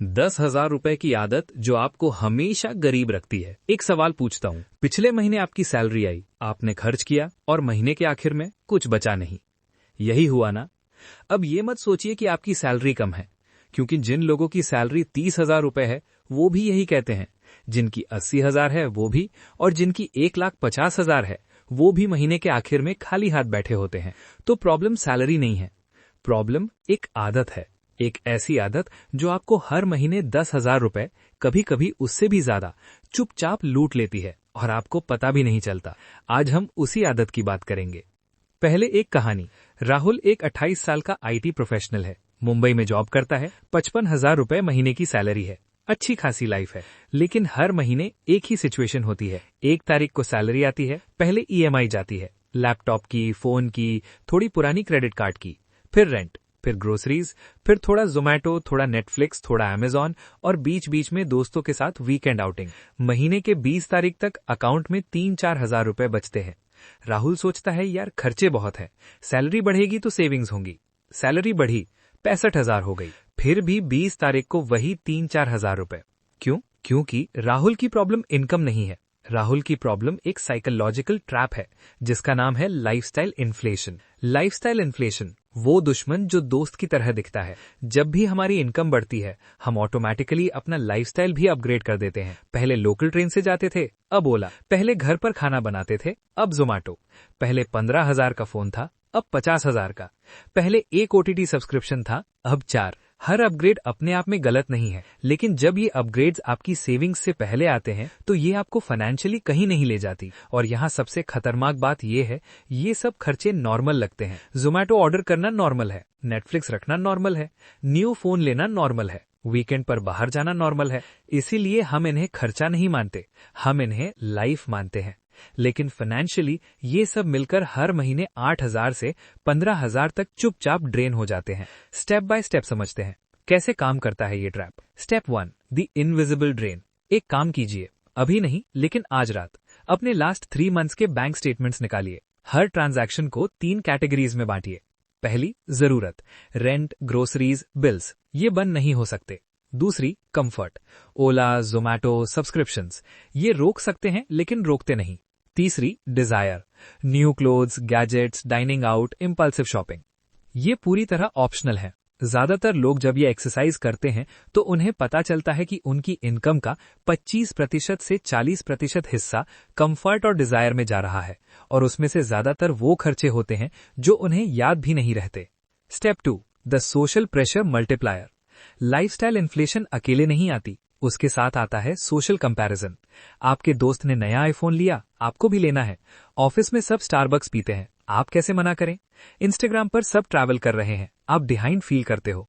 10,000 रुपए की आदत जो आपको हमेशा गरीब रखती है। एक सवाल पूछता हूँ, पिछले महीने आपकी सैलरी आई, आपने खर्च किया और महीने के आखिर में कुछ बचा नहीं। यही हुआ ना? अब ये मत सोचिए कि आपकी सैलरी कम है, क्योंकि जिन लोगों की सैलरी 30,000 रुपए है वो भी यही कहते हैं। जिनकी 80,000 है वो भी, और जिनकी 1,50,000 है वो भी महीने के आखिर में खाली हाथ बैठे होते हैं। तो प्रॉब्लम सैलरी नहीं है, प्रॉब्लम एक आदत है। एक ऐसी आदत जो आपको हर महीने 10,000 रुपए, कभी कभी उससे भी ज्यादा, चुपचाप लूट लेती है और आपको पता भी नहीं चलता। आज हम उसी आदत की बात करेंगे। पहले एक कहानी। राहुल एक 28 साल का आईटी प्रोफेशनल है। मुंबई में जॉब करता है। 55,000 रुपए महीने की सैलरी है। अच्छी खासी लाइफ है। लेकिन हर महीने एक ही सिचुएशन होती है। 1 तारीख को सैलरी आती है, पहले ईएमआई जाती है, लैपटॉप की, फोन की, थोड़ी पुरानी क्रेडिट कार्ड की, फिर रेंट, फिर ग्रोसरीज, फिर थोड़ा जोमैटो, थोड़ा नेटफ्लिक्स, थोड़ा अमेजॉन, और बीच बीच में दोस्तों के साथ वीकेंड आउटिंग। महीने के 20 तारीख तक अकाउंट में 3-4 हजार रुपए बचते हैं। राहुल सोचता है, यार खर्चे बहुत है, सैलरी बढ़ेगी तो सेविंग्स होंगी। सैलरी बढ़ी, 65,000 हो गई। फिर भी 20 तारीख को वही 3-4 हजार रुपए। क्यों? क्योंकि राहुल की प्रॉब्लम इनकम नहीं है। राहुल की प्रॉब्लम एक साइकोलॉजिकल ट्रैप है, जिसका नाम है लाइफस्टाइल इन्फ्लेशन। लाइफस्टाइल इन्फ्लेशन वो दुश्मन जो दोस्त की तरह दिखता है। जब भी हमारी इनकम बढ़ती है, हम ऑटोमेटिकली अपना लाइफस्टाइल भी अपग्रेड कर देते हैं। पहले लोकल ट्रेन से जाते थे, अब ओला। पहले घर पर खाना बनाते थे, अब जोमैटो। पहले 15,000 का फोन था, अब 50,000 का। पहले एक ओटीटी सब्सक्रिप्शन था, अब 4। हर अपग्रेड अपने आप में गलत नहीं है, लेकिन जब ये अपग्रेड्स आपकी सेविंग्स से पहले आते हैं तो ये आपको फाइनेंशियली कहीं नहीं ले जाती। और यहाँ सबसे खतरनाक बात ये है, ये सब खर्चे नॉर्मल लगते हैं। जोमैटो ऑर्डर करना नॉर्मल है, नेटफ्लिक्स रखना नॉर्मल है, न्यू फोन लेना नॉर्मल है, वीकेंड पर बाहर जाना नॉर्मल है। इसीलिए हम इन्हें खर्चा नहीं मानते, हम इन्हें लाइफ मानते हैं। लेकिन फाइनेंशियली ये सब मिलकर हर महीने 8,000 से 15,000 तक चुपचाप ड्रेन हो जाते हैं। स्टेप बाय स्टेप समझते हैं कैसे काम करता है ये trap. Step 1, the invisible drain. एक काम कीजिए, अभी नहीं लेकिन आज रात अपने लास्ट 3 मंथ्स के बैंक स्टेटमेंट्स निकालिए। हर ट्रांजैक्शन को 3 कैटेगरीज में बांटिए। पहली, जरूरत, रेंट, ग्रोसरीज, बिल्स, ये बंद नहीं हो सकते। दूसरी, कंफर्ट, ओला, जोमैटो, सब्सक्रिप्शंस, ये रोक सकते हैं लेकिन रोकते नहीं। तीसरी, desire, new clothes, gadgets, dining out, impulsive shopping, ये पूरी तरह ऑप्शनल है। ज्यादातर लोग जब ये एक्सरसाइज करते हैं तो उन्हें पता चलता है कि उनकी इनकम का 25% से 40% हिस्सा कंफर्ट और डिजायर में जा रहा है, और उसमें से ज्यादातर वो खर्चे होते हैं जो उन्हें याद भी नहीं रहते। Step 2, the social pressure multiplier. Lifestyle inflation अकेले नहीं आती, उसके साथ आता है सोशल कंपैरिजन। आपके दोस्त ने नया आईफोन लिया, आपको भी लेना है। ऑफिस में सब स्टारबक्स पीते हैं, आप कैसे मना करें? इंस्टाग्राम पर सब ट्रैवल कर रहे हैं, आप बिहाइंड फील करते हो।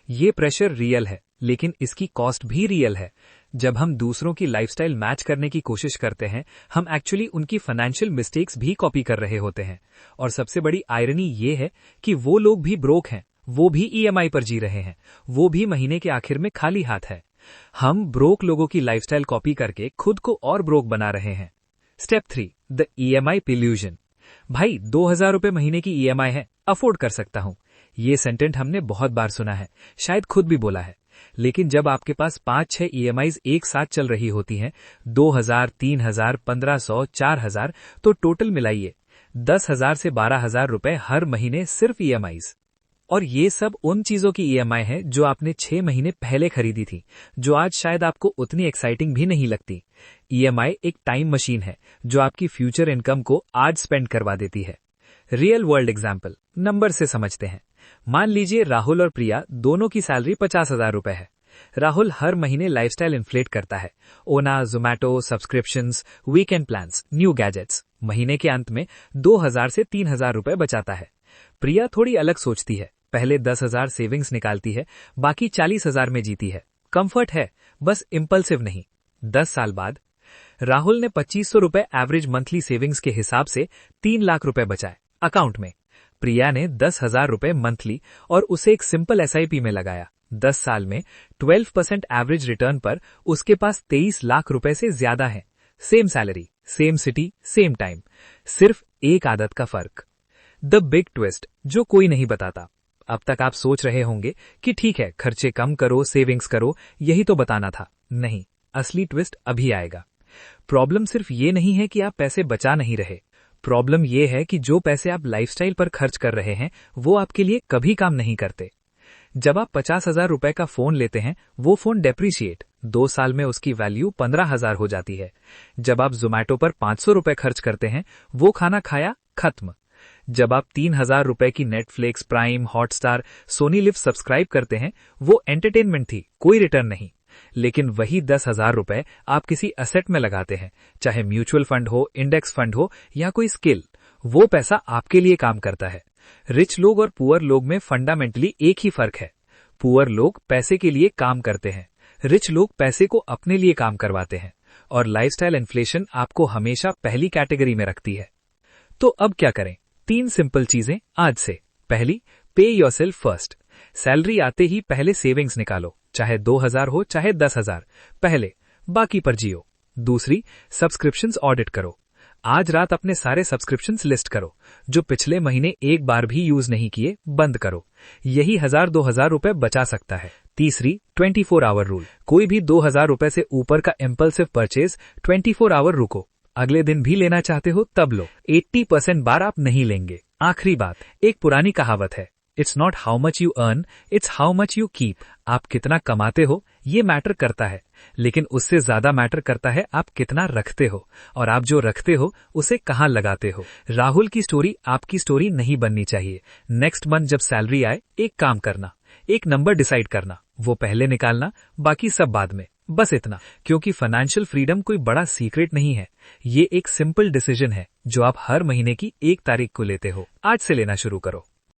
ये प्रेशर रियल है, लेकिन इसकी कॉस्ट भी रियल है। जब हम दूसरों की लाइफस्टाइल मैच करने की कोशिश करते हैं, हम एक्चुअली उनकी फाइनेंशियल मिस्टेक्स भी कॉपी कर रहे होते हैं। और सबसे बड़ी आयरनी ये है कि वो लोग भी ब्रोक हैं, वो भी ईएमआई पर जी रहे हैं, वो भी महीने के आखिर में खाली हाथ है। हम ब्रोक लोगों की लाइफस्टाइल कॉपी करके खुद को और ब्रोक बना रहे हैं। स्टेप 3, द ईएमआई पिल्यूजन। भाई 2,000 रुपए महीने की ईएमआई है, अफोर्ड कर सकता हूं। ये सेंटेंस हमने बहुत बार सुना है, शायद खुद भी बोला है। लेकिन जब आपके पास 5-6 ईएमआईज एक साथ चल रही होती हैं, 2,000, 3,000, 1,500, 4,000, तो टोटल मिलाइए 10,000 से 12,000 रुपए हर महीने सिर्फ ईएमआईज। और ये सब उन चीजों की ईएमआई है जो आपने 6 महीने पहले खरीदी थी, जो आज शायद आपको उतनी एक्साइटिंग भी नहीं लगती। ईएमआई एक टाइम मशीन है जो आपकी फ्यूचर इनकम को आज स्पेंड करवा देती है। रियल वर्ल्ड एग्जाम्पल, नंबर से समझते हैं। मान लीजिए राहुल और प्रिया दोनों की सैलरी 50,000 रुपए है। राहुल हर महीने लाइफस्टाइल इन्फ्लेट करता है, ओना, Zomato, subscriptions, weekend plans, new gadgets. महीने के अंत में 2,000 से 3,000 रुपए बचाता है। प्रिया थोड़ी अलग सोचती है, पहले 10,000 सेविंग्स निकालती है, बाकी 40,000 में जीती है। कंफर्ट है, बस इम्पल्सिव नहीं। 10 साल बाद राहुल ने 2,500 रुपए एवरेज मंथली सेविंग्स के हिसाब से 3 लाख रुपए बचाए अकाउंट में। प्रिया ने 10,000 रुपए मंथली और उसे एक सिंपल एसआईपी में लगाया। 10 साल में 12% एवरेज रिटर्न पर उसके पास 23 लाख रुपए से ज्यादा है। Same salary, same city, same time, सिर्फ एक आदत का फर्क। द बिग ट्विस्ट जो कोई नहीं बताता। अब तक आप सोच रहे होंगे कि ठीक है, खर्चे कम करो, सेविंग्स करो, यही तो बताना था। नहीं, असली ट्विस्ट अभी आएगा। प्रॉब्लम सिर्फ ये नहीं है कि आप पैसे बचा नहीं रहे। प्रॉब्लम ये है कि जो पैसे आप लाइफस्टाइल पर खर्च कर रहे हैं वो आपके लिए कभी काम नहीं करते। जब आप 50,000 रुपए का फोन लेते हैं, वो फोन डेप्रिशिएट 2 साल में उसकी वैल्यू 15,000 हो जाती है। जब आप जोमैटो पर 500 रुपए खर्च करते हैं, वो खाना खाया, खत्म। जब आप 3,000 रुपए की Netflix, Prime, Hotstar, Sony LIV subscribe करते हैं, वो एंटरटेनमेंट थी, कोई रिटर्न नहीं। लेकिन वही 10,000 रुपए आप किसी असेट में लगाते हैं, चाहे म्यूचुअल फंड हो, इंडेक्स फंड हो या कोई स्किल, वो पैसा आपके लिए काम करता है। रिच लोग और पुअर लोग में फंडामेंटली एक ही फर्क है। पुअर लोग पैसे के लिए काम करते हैं, रिच लोग पैसे को अपने लिए काम करवाते हैं, और लाइफस्टाइल इन्फ्लेशन आपको हमेशा पहली कैटेगरी में रखती है। तो अब क्या करें? 3 सिंपल चीजें आज से। पहली, पे योरसेल्फ फर्स्ट। सैलरी आते ही पहले सेविंग्स निकालो, चाहे 2,000 हो चाहे 10,000, पहले, बाकी पर जियो। दूसरी, सब्सक्रिप्शंस ऑडिट करो। आज रात अपने सारे सब्सक्रिप्शंस लिस्ट करो, जो पिछले महीने एक बार भी यूज नहीं किए, बंद करो। यही 1,000-2,000 रुपए बचा सकता है। तीसरी, 24 आवर रूल। कोई भी 2,000 रुपए से ऊपर का इम्पल्सिव परचेज 24 आवर रुको। अगले दिन भी लेना चाहते हो तब लो, 80% बार आप नहीं लेंगे। आखिरी बात, एक पुरानी कहावत है, it's not how much you earn, it's how much you keep. आप कितना कमाते हो ये मैटर करता है, लेकिन उससे ज्यादा मैटर करता है आप कितना रखते हो, और आप जो रखते हो उसे कहाँ लगाते हो। राहुल की स्टोरी आपकी स्टोरी नहीं बननी चाहिए। नेक्स्ट मंथ जब सैलरी आए, एक काम करना, एक नंबर डिसाइड करना, वो पहले निकालना, बाकी सब बाद में। बस इतना, क्योंकि फाइनेंशियल फ्रीडम कोई बड़ा सीक्रेट नहीं है। ये एक सिंपल डिसीजन है जो आप हर महीने की 1 तारीख को लेते हो। आज से लेना शुरू करो।